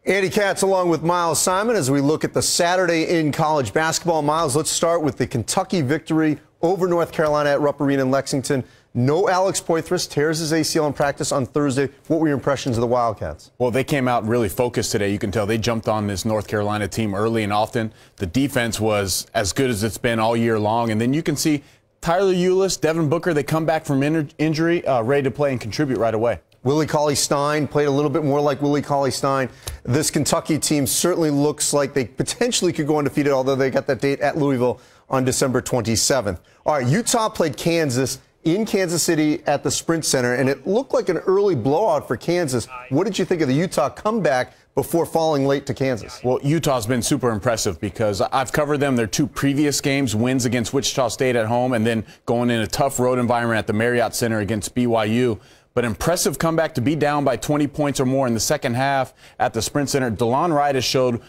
Andy Katz along with Miles Simon as we look at the Saturday in college basketball. Miles, let's start with the Kentucky victory over North Carolina at Rupp Arena in Lexington. No Alex Poitras, tears his ACL in practice on Thursday. What were your impressions of the Wildcats? Well, they came out really focused today. You can tell they jumped on this North Carolina team early and often. The defense was as good as it's been all year long. And then you can see Tyler Ulis, Devin Booker, they come back from injury, ready to play and contribute right away. Willie Cauley-Stein played a little bit more like Willie Cauley-Stein. This Kentucky team certainly looks like they potentially could go undefeated, although they got that date at Louisville on December 27th. All right, Utah played Kansas in Kansas City at the Sprint Center, and it looked like an early blowout for Kansas. What did you think of the Utah comeback before falling late to Kansas? Well, Utah's been super impressive because I've covered them. Their two previous games, wins against Wichita State at home and then going in a tough road environment at the Marriott Center against BYU. But impressive comeback to be down by 20 points or more in the second half at the Sprint Center. DeLon Wright has showed,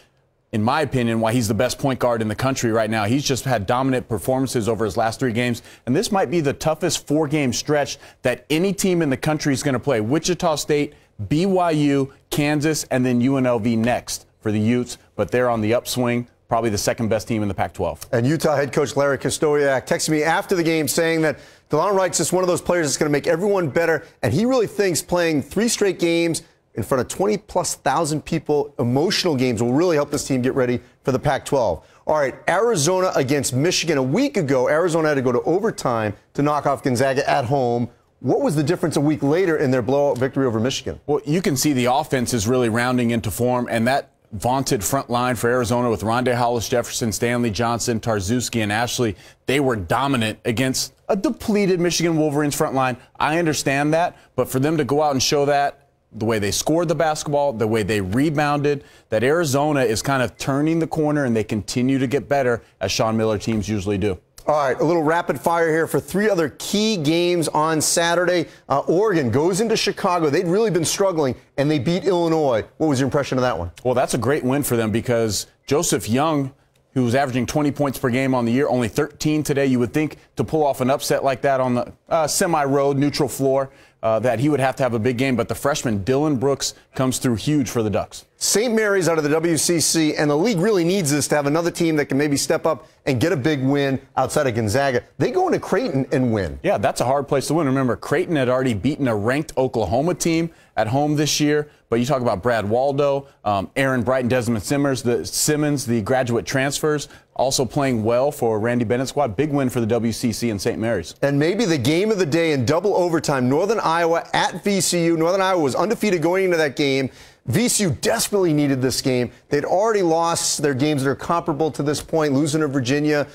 in my opinion, why he's the best point guard in the country right now. He's just had dominant performances over his last 3 games. And this might be the toughest 4-game stretch that any team in the country is going to play. Wichita State, BYU, Kansas, and then UNLV next for the Utes. But they're on the upswing. Probably the second best team in the Pac-12. And Utah head coach Larry Kostoliak texted me after the game saying that DeLon Wright's just one of those players that's going to make everyone better. And he really thinks playing 3 straight games in front of 20,000+ people, emotional games, will really help this team get ready for the Pac-12. All right, Arizona against Michigan. A week ago, Arizona had to go to overtime to knock off Gonzaga at home. What was the difference a week later in their blowout victory over Michigan? Well, you can see the offense is really rounding into form, and that vaunted front line for Arizona with Rondae Hollis-Jefferson, Stanley Johnson, Tarczewski, and Ashley. They were dominant against a depleted Michigan Wolverines front line. I understand that, but for them to go out and show that, the way they scored the basketball, the way they rebounded, that Arizona is kind of turning the corner and they continue to get better, as Sean Miller teams usually do. All right, a little rapid fire here for 3 other key games on Saturday. Oregon goes into Chicago. They'd really been struggling, and they beat Illinois. What was your impression of that one? Well, that's a great win for them because Joseph Young, who was averaging 20 points per game on the year, only 13 today. You would think to pull off an upset like that on the semi-road, neutral floor, that he would have to have a big game. But the freshman, Dylan Brooks, comes through huge for the Ducks. St. Mary's out of the WCC, and the league really needs this to have another team that can maybe step up and get a big win outside of Gonzaga. They go into Creighton and win. Yeah, that's a hard place to win. Remember, Creighton had already beaten a ranked Oklahoma team at home this year. But you talk about Brad Waldo, Aaron Bright, and Desmond Simmons, the graduate transfers, also playing well for Randy Bennett's squad. Big win for the WCC and St. Mary's. And maybe the game of the day in double overtime, Northern Iowa at VCU. Northern Iowa was undefeated going into that game. VCU desperately needed this game. They'd already lost their games that are comparable to this point, losing to Virginia,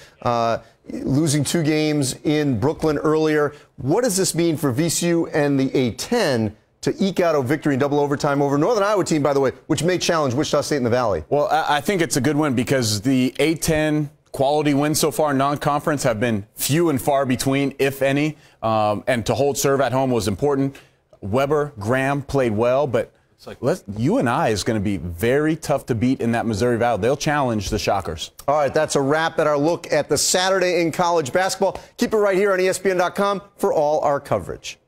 losing 2 games in Brooklyn earlier. What does this mean for VCU and the A-10 to eke out a victory in double overtime over Northern Iowa team, by the way, which may challenge Wichita State in the Valley? Well, I think it's a good win because the A-10 quality wins so far in non-conference have been few and far between, if any, and to hold serve at home was important. Weber, Graham played well, but UNI is going to be very tough to beat in that Missouri Valley. They'll challenge the Shockers. All right, that's a wrap at our look at the Saturday in college basketball. Keep it right here on ESPN.com for all our coverage.